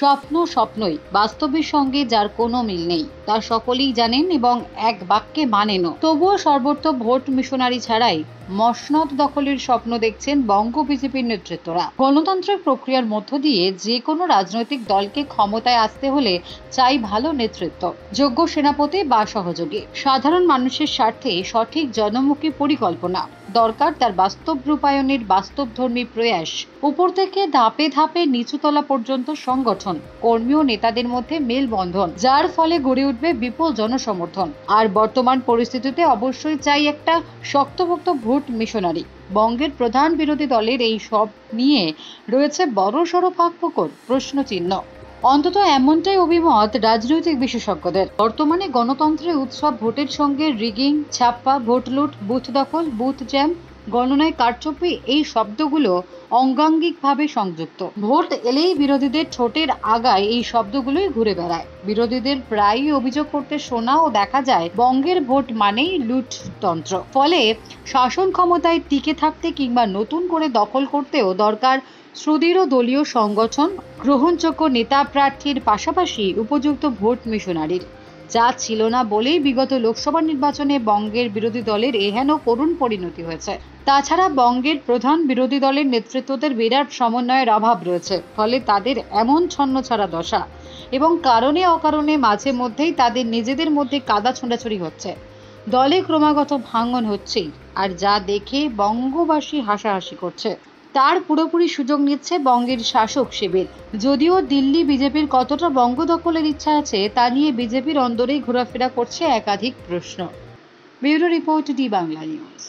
স্বপ্ন স্বপ্নই, বাস্তবের সঙ্গে যার কোনো মিল নেই তা সকলেই জানেন এবং এক বাক্যে মানেনও। তবুও সর্বত্র ভোট মিশনারি ছাড়াই মসনদ দখলের স্বপ্ন দেখছেন বঙ্গ বিজেপির নেতৃত্বরা। গণতান্ত্রিক প্রক্রিয়ার মধ্য দিয়ে যে কোনো রাজনৈতিক দলকে ক্ষমতায় আসতে হলে চাই ভালো নেতৃত্ব, যোগ্য সেনাপতি বা সহযোগী। সাধারণ মানুষের স্বার্থে সঠিক জনমুখী পরিকল্পনা দরকার, তার বাস্তব রূপায়ণের বাস্তবধর্মী প্রয়াস। উপর থেকে ধাপে ধাপে নিচুতলা পর্যন্ত সংগঠন, কর্মী ও নেতাদের মধ্যে মেলবন্ধন, যার ফলে গড়ে উঠবে বিপুল জনসমর্থন। আর বর্তমান পরিস্থিতিতে অবশ্যই চাই একটা শক্তপোক্ত ভোট মিশনারি। বঙ্গের প্রধান বিরোধী দলের এই সব নিয়ে রয়েছে বড়সড় ফাঁকফোকর, প্রশ্নচিহ্ন। অন্তত এমনটাই অভিমত রাজনৈতিক বিশেষজ্ঞদের। বর্তমানে গণতন্ত্রের উৎসব ভোটের সঙ্গে রিগিং, ছাপ্পা, ভোট লুট, বুথ দখল, বুথ জ্যাম, গণনায় কারচুপি, এই শব্দগুলো অঙ্গাঙ্গিকভাবে সংযুক্ত। ভোট এলেই বিরোধীদের ঠোঁটের আগায় এই শব্দগুলোই ঘুরে বেড়ায়। বিরোধীদের প্রায়ই অভিযোগ করতে শোনা ও দেখা যায় বঙ্গের ভোট মানেই লুটতন্ত্র। ফলে শাসন ক্ষমতায় টিকে থাকতে কিংবা নতুন করে দখল করতেও দরকার সুদৃঢ় দলীয় সংগঠন, গ্রহণযোগ্য নেতা প্রার্থীর পাশাপাশি উপযুক্ত ভোট মিশনারির, যা ছিল না বলেই বিগত লোকসভা নির্বাচনে বঙ্গের বিরোধী দলের এহেন করুণ পরিণতি হয়েছে। তাছাড়া বঙ্গের প্রধান বিরোধী দলের নেতৃত্বদের বিরাট সমন্বয়ের অভাব রয়েছে, ফলে তাদের এমন ছন্নছাড়া দশা এবং কারণে অকারণে মাঝে মধ্যেই তাদের নিজেদের মধ্যে কাদা ছোঁড়াছুড়ি হচ্ছে। দলে ক্রমাগত ভাঙন হচ্ছেই, আর যা দেখে বঙ্গবাসী হাসাহাসি করছে। তার পুরোপুরি সুযোগ নিচ্ছে বঙ্গের শাসক শিবির। যদিও দিল্লি বিজেপির কতটা বঙ্গ দখলের ইচ্ছা আছে তা নিয়ে বিজেপির অন্দরেই ঘোরাফেরা করছে একাধিক প্রশ্ন। Bureau report, D Bangla news.